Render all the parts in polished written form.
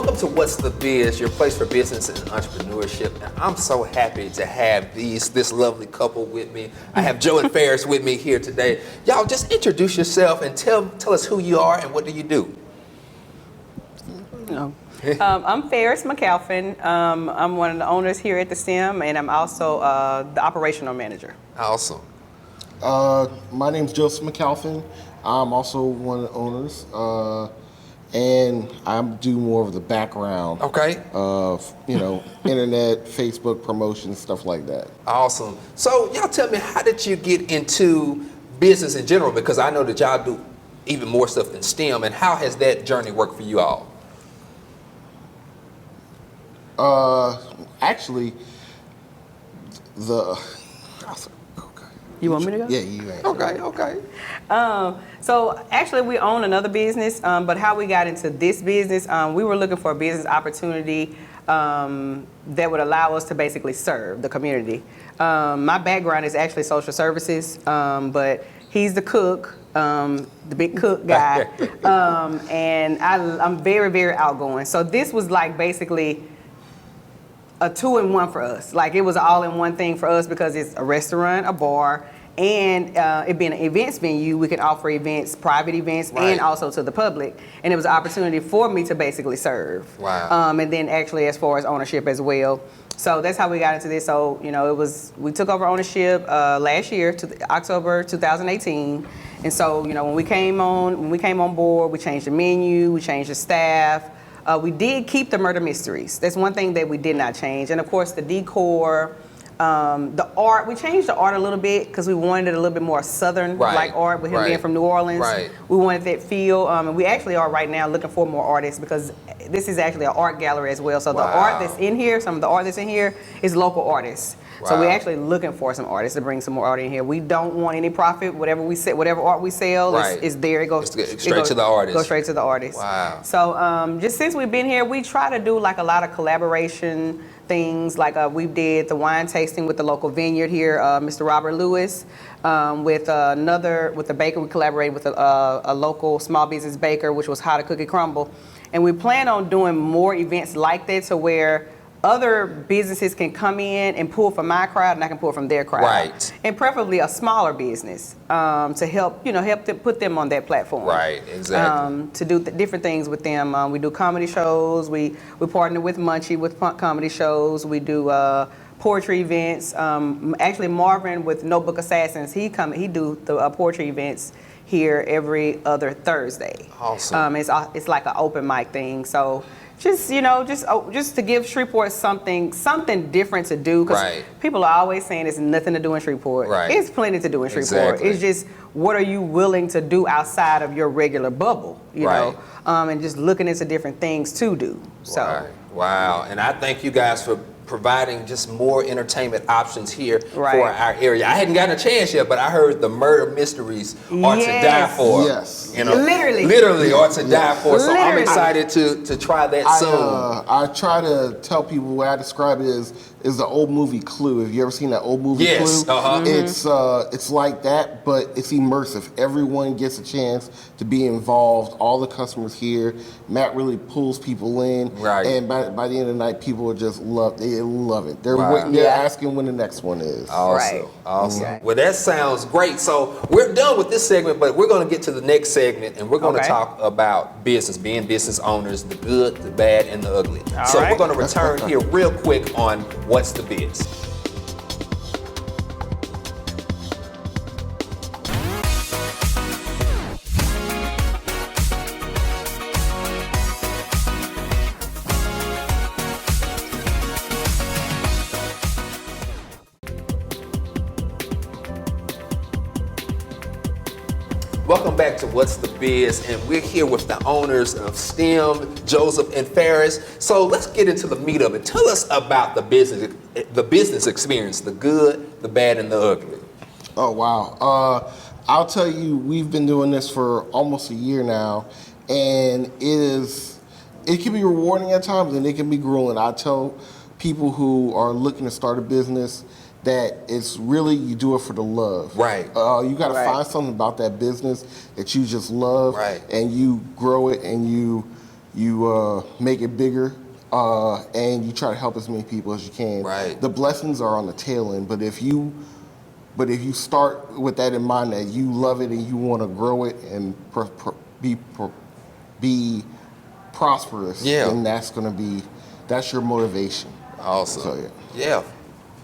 Welcome to What's the Biz, your place for business and entrepreneurship. And I'm so happy to have this lovely couple with me. I have Joe and Faris with me here today. Y'all just introduce yourself and tell us who you are and what do you do. I'm Faris McCalphin. I'm one of the owners here at the STEM, and I'm also the operational manager. Awesome. My name's Joseph McCalphin. I'm also one of the owners, and I do more of the background of, internet, Facebook promotion, stuff like that. Awesome. So y'all tell me, how did you get into business in general? Because I know that y'all do even more stuff than STEM, and how has that journey worked for you all? Actually, You want me to go? Yeah, you ain't. Okay. So actually, we own another business, but how we got into this business, we were looking for a business opportunity that would allow us to basically serve the community. My background is actually social services, but he's the cook, the big cook guy, and I'm very, very outgoing. So this was like basically a two-in-one for us. Like, it was an all-in-one thing for us because it's a restaurant, a bar, and it being an events venue, we can offer events, private events, and also to the public. And it was an opportunity for me to basically serve. Wow. And then actually as far as ownership as well. So that's how we got into this. So, we took over ownership last year, October 2018. And so, when we came on board, we changed the menu, we changed the staff. We did keep the murder mysteries. That's one thing that we did not change. And of course, the decor, the art, we changed the art a little bit because we wanted it a little bit more Southern-like art with him being from New Orleans. Right. We wanted that feel. And we actually are right now looking for more artists because this is actually an art gallery as well. So the art that's in here, some of the art that's in here is local artists. Wow. So we're actually looking for some artists to bring some more art in here. We don't want any profit. Whatever art we sell is there. It goes straight to the artist. Go straight to the artist. Wow. So just since we've been here, we try to do like a lot of collaboration things. Like we did the wine tasting with the local vineyard here, Mr. Robert Lewis. With the baker, we collaborated with a local small business baker, which was How to Cookie Crumble. And we plan on doing more events like that to where other businesses can come in and pull from my crowd, and I can pull from their crowd. Right. And preferably a smaller business to help to put them on that platform. Right, exactly. To do different things with them. We do comedy shows. We partner with Munchie with comedy shows. We do poetry events. Actually, Marvin with Notebook Assassins, he do the poetry events here every other Thursday. Awesome. It's like an open mic thing. So just to give Shreveport something different to do, because people are always saying there's nothing to do in Shreveport. Right. It's plenty to do in Shreveport. Exactly. It's just, what are you willing to do outside of your regular bubble, you know? And just looking into different things to do. So. Wow. And I thank you guys for providing just more entertainment options here for our area. I hadn't gotten a chance yet, but I heard the murder mysteries are to die for. Yes. Literally are to die for. So I'm excited to try that soon. I try to tell people the way I describe it is the old movie Clue. Have you ever seen that old movie Clue? It's like that, but it's immersive. Everyone gets a chance to be involved. All the customers here. Matt really pulls people in. Right. And by the end of the night, people will just love it. They're waiting, they're asking when the next one is. Awesome. Awesome. Well, that sounds great. So we're done with this segment, but we're going to get to the next segment, and we're going to talk about business, being business owners, the good, the bad, and the ugly. We're going to return here real quick on What's the Biz. Welcome back to What's the Biz, and we're here with the owners of STEM, Joseph and Faris. So let's get into the meat of it. Tell us about the business experience, the good, the bad, and the ugly. Oh, wow. I'll tell you, we've been doing this for almost a year now, and it can be rewarding at times, and it can be grueling. I tell people who are looking to start a business that it's really, you do it for the love. Right. You got to find something about that business that you just love, and you grow it and you you make it bigger, and you try to help as many people as you can. Right. The blessings are on the tail end, but if you start with that in mind, that you love it and you want to grow it and be prosperous, then that's your motivation. Awesome. So, yeah.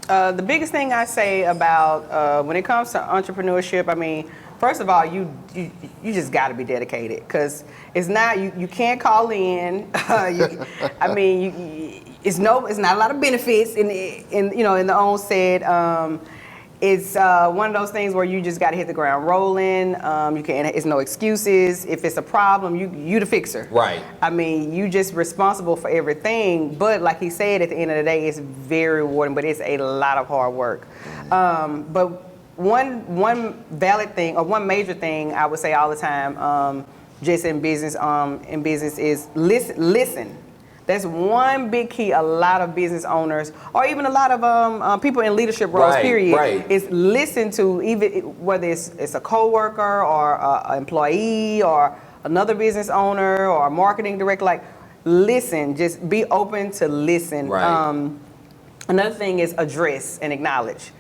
The biggest thing I say about when it comes to entrepreneurship, I mean, first of all, you just got to be dedicated, because it's not you can't call in. It's not a lot of benefits in the onset. It's one of those things where you just got to hit the ground rolling. It's no excuses. If it's a problem, you the fixer. Right. I mean, you just responsible for everything. But like he said, at the end of the day, it's very rewarding, but it's a lot of hard work. But one valid thing, or one major thing I would say all the time, just in business is listen. That's one big key. A lot of business owners, or even a lot of people in leadership roles, is listen to, even whether it's a coworker or an employee or another business owner or a marketing director. Like, listen. Just be open to listen. Right. Another thing is address and acknowledge.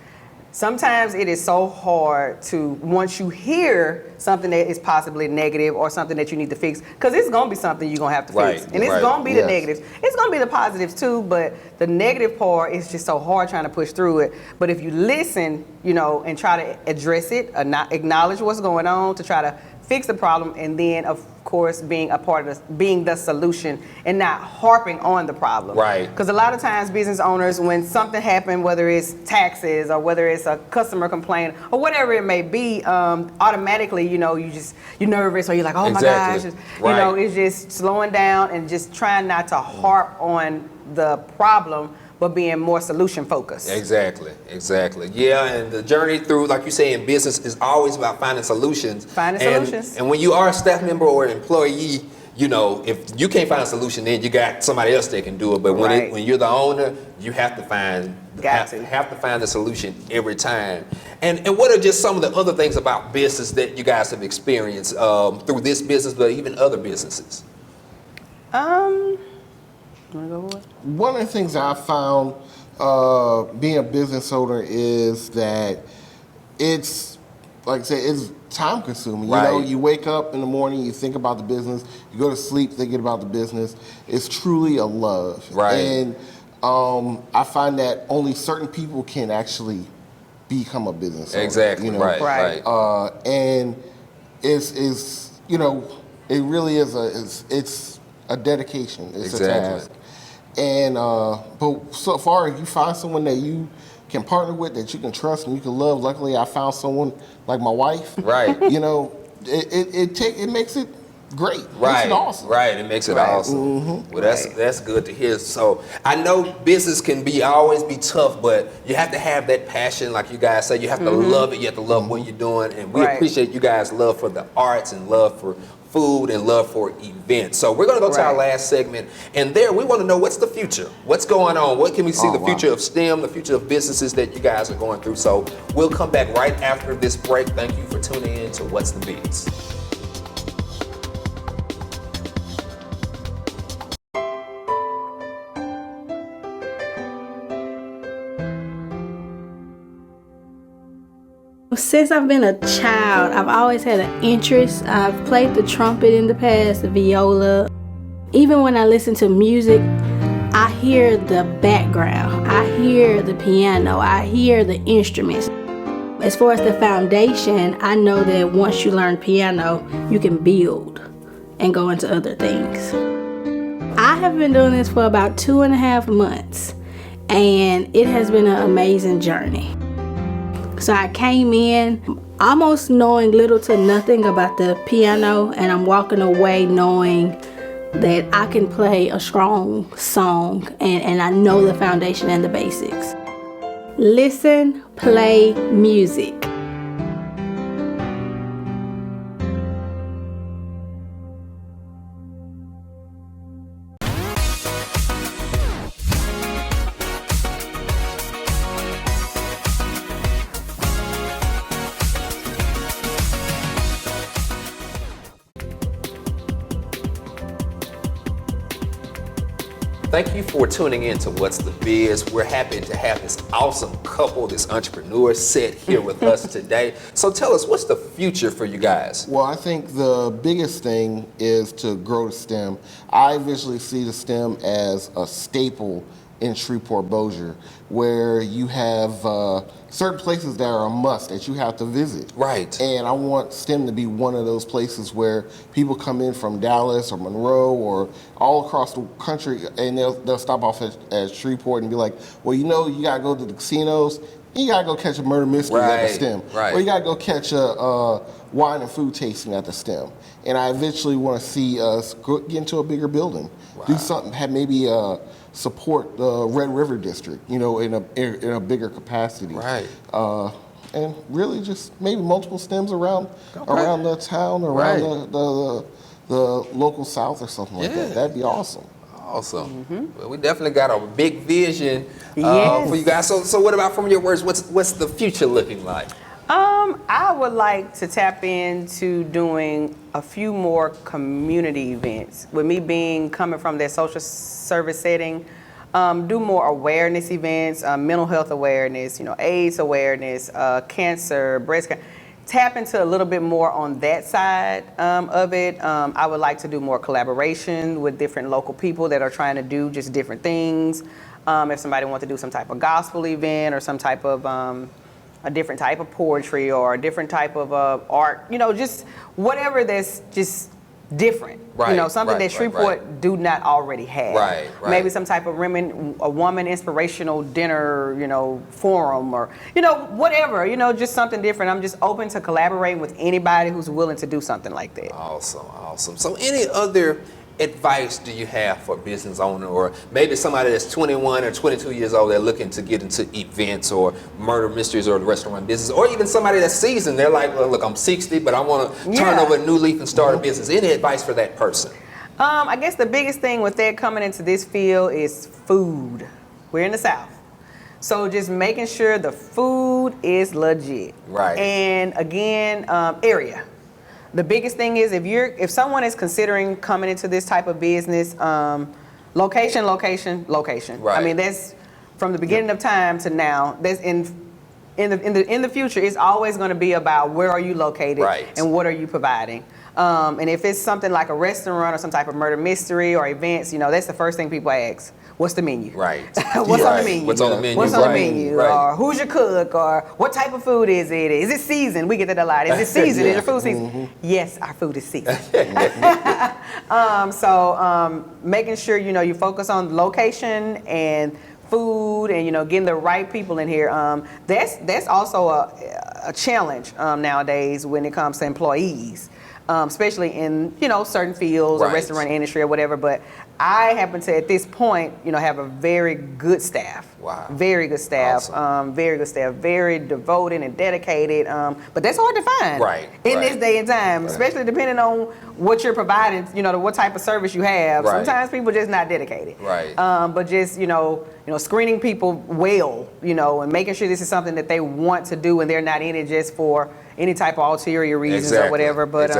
Sometimes it is so hard to, once you hear something that is possibly negative or something that you need to fix, because it's going to be something you're going to have to fix. And it's going to be the negatives. It's going to be the positives too, but the negative part is just so hard trying to push through it. But if you listen, and try to address it, or not acknowledge what's going on, to try to fix the problem, and then of course being a part of being the solution and not harping on the problem. Right. Because a lot of times business owners, when something happened, whether it's taxes or whether it's a customer complaint or whatever it may be, automatically, you're nervous, or you're like, oh my gosh, it's just slowing down and just trying not to harp on the problem, but being more solution focused. Exactly. Yeah, and the journey through, like you say, in business is always about finding solutions. And when you are a staff member or an employee, if you can't find a solution, then you got somebody else that can do it. But when you're the owner, you have to find the solution every time. And what are just some of the other things about business that you guys have experienced through this business, but even other businesses? One of the things I found being a business owner is that it's, like I said, it's time consuming. Right. You wake up in the morning, you think about the business, you go to sleep thinking about the business. It's truly a love. Right. And I find that only certain people can actually become a business owner. Exactly. Right. And it really is it's a dedication. It's a task. And but so far, if you find someone that you can partner with, that you can trust and you can love, luckily I found someone like my wife. Right. It makes it great. Right. Makes it awesome. Right. It makes it awesome. Mm-hmm. Well, that's good to hear. So I know business can always be tough, but you have to have that passion, like you guys say. You have to love it. You have to love what you're doing, and we appreciate you guys' love for the arts and love for food and love for events. So we're going to go to our last segment, and there we want to know, what's the future? What's going on? What can we see the future of STEM, the future of businesses that you guys are going through? So we'll come back right after this break. Thank you for tuning in to What's the Biz. Since I've been a child, I've always had an interest. I've played the trumpet in the past, the viola. Even when I listen to music, I hear the background. I hear the piano. I hear the instruments. As far as the foundation, I know that once you learn piano, you can build and go into other things. I have been doing this for about 2.5 months, and it has been an amazing journey. So I came in almost knowing little to nothing about the piano, and I'm walking away knowing that I can play a strong song, and I know the foundation and the basics. Listen, play music. thank you for tuning in to What's the Biz. We're happy to have this awesome couple, this entrepreneur set here with us today. So tell us, what's the future for you guys? Well, I think the biggest thing is to grow the STEM. I visually see the STEM as a staple in Shreveport-Bossier, where you have certain places that are a must that you have to visit. Right. And I want STEM to be one of those places where people come in from Dallas or Monroe or all across the country, and they'll stop off at Shreveport and be like, well, you gotta go to the casinos. You gotta go catch a murder mystery at the STEM. Right. Or you gotta go catch a wine and food tasting at the STEM. And I eventually want to see us get into a bigger building. Wow. Do something, have maybe support the Red River District, in a bigger capacity. Right. And really just maybe multiple STEMs around the town, around the local South or something like that. That'd be awesome. Awesome. Well, we definitely got a big vision for you guys. So what about, from your words, what's the future looking like? I would like to tap into doing a few more community events. With me coming from that social service setting, do more awareness events, mental health awareness, AIDS awareness, cancer, breast cancer. Tap into a little bit more on that side of it. I would like to do more collaboration with different local people that are trying to do just different things. If somebody wants to do some type of gospel event or some type of a different type of poetry or a different type of art, just whatever that's just different. Right, something that Shreveport do not already have. Right. Maybe some type of a woman inspirational dinner, forum or, whatever, just something different. I'm just open to collaborating with anybody who's willing to do something like that. Awesome. So any other advice do you have for a business owner, or maybe somebody that's 21 or 22 years old, they're looking to get into events or murder mysteries or the restaurant business, or even somebody that's seasoned, they're like, well, look, I'm 60, but I want to turn over a new leaf and start a business. Any advice for that person? I guess the biggest thing with that coming into this field is food. We're in the South. So just making sure the food is legit. Right. And again, area. The biggest thing is if someone is considering coming into this type of business, location. Right. I mean, that's from the beginning of time to now. That's in the future. It's always going to be about where are you located and what are you providing. And if it's something like a restaurant or some type of murder mystery or events, that's the first thing people ask. What's the menu? Right. What's on the menu? What's on the menu? What's on the menu? Or who's your cook? Or what type of food is it? Is it seasoned? We get that a lot. Is it seasoned? Is your food seasoned? Yes, our food is seasoned. So making sure you focus on location and food and getting the right people in here. That's also a challenge nowadays when it comes to employees. Especially in certain fields or restaurant industry or whatever, but I happen to at this point have a very good staff. Wow. Very good staff. Awesome. Very good staff. Very devoted and dedicated. But that's hard to find in this day and time, especially depending on what you're providing. What type of service you have. Sometimes people just not dedicated. But just screening people well. And making sure this is something that they want to do and they're not in it just for any type of ulterior reasons or whatever, but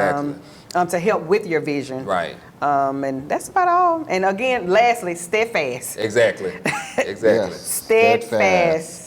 to help with your vision. Right. And that's about all. And again, lastly, steadfast. Exactly. Steadfast.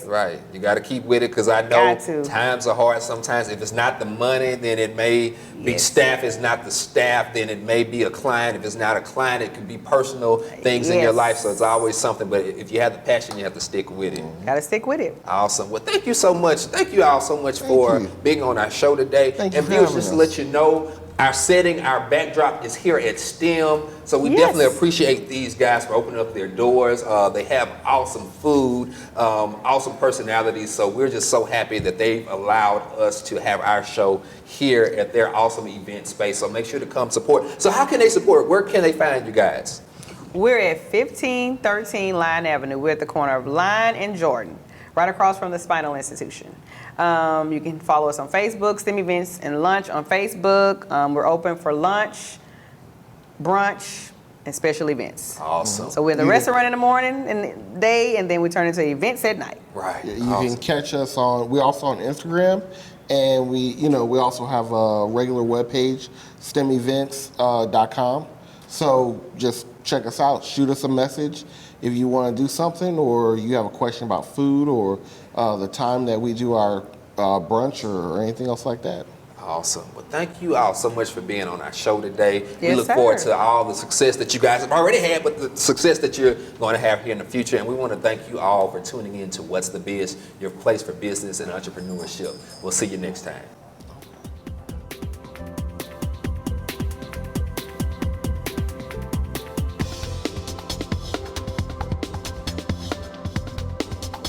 Right. You got to keep with it, because I know times are hard sometimes. If it's not the money, then it may be staff. If it's not the staff, then it may be a client. If it's not a client, it could be personal things in your life. So it's always something. But if you have the passion, you have to stick with it. Got to stick with it. Awesome. Well, thank you so much. Thank you all so much for being on our show today. Thank you and for viewers, having just us. to let you know, our setting, our backdrop is here at STEM. So we definitely appreciate these guys for opening up their doors. They have awesome food, awesome personalities. So we're just so happy that they've allowed us to have our show here at their awesome event space. So make sure to come support. So how can they support? Where can they find you guys? We're at 1513 Line Avenue. We're at the corner of Line and Jordan, right across from the Spinal Institution. You can follow us on Facebook, STEM Events and Lunch on Facebook. We're open for lunch, brunch, and special events. Awesome. So we're at the restaurant in the morning and the day, and then we turn into events at night. Right. You can catch us we're also on Instagram, and we also have a regular webpage, stemevents.com. So just check us out. Shoot us a message if you want to do something, or you have a question about food, or the time that we do our brunch, or anything else like that. Awesome. Well, thank you all so much for being on our show today. We Yes, look sir. forward to all the success that you guys have already had, but the success that you're going to have here in the future. And we want to thank you all for tuning in to What's the Biz, your place for business and entrepreneurship. We'll see you next time.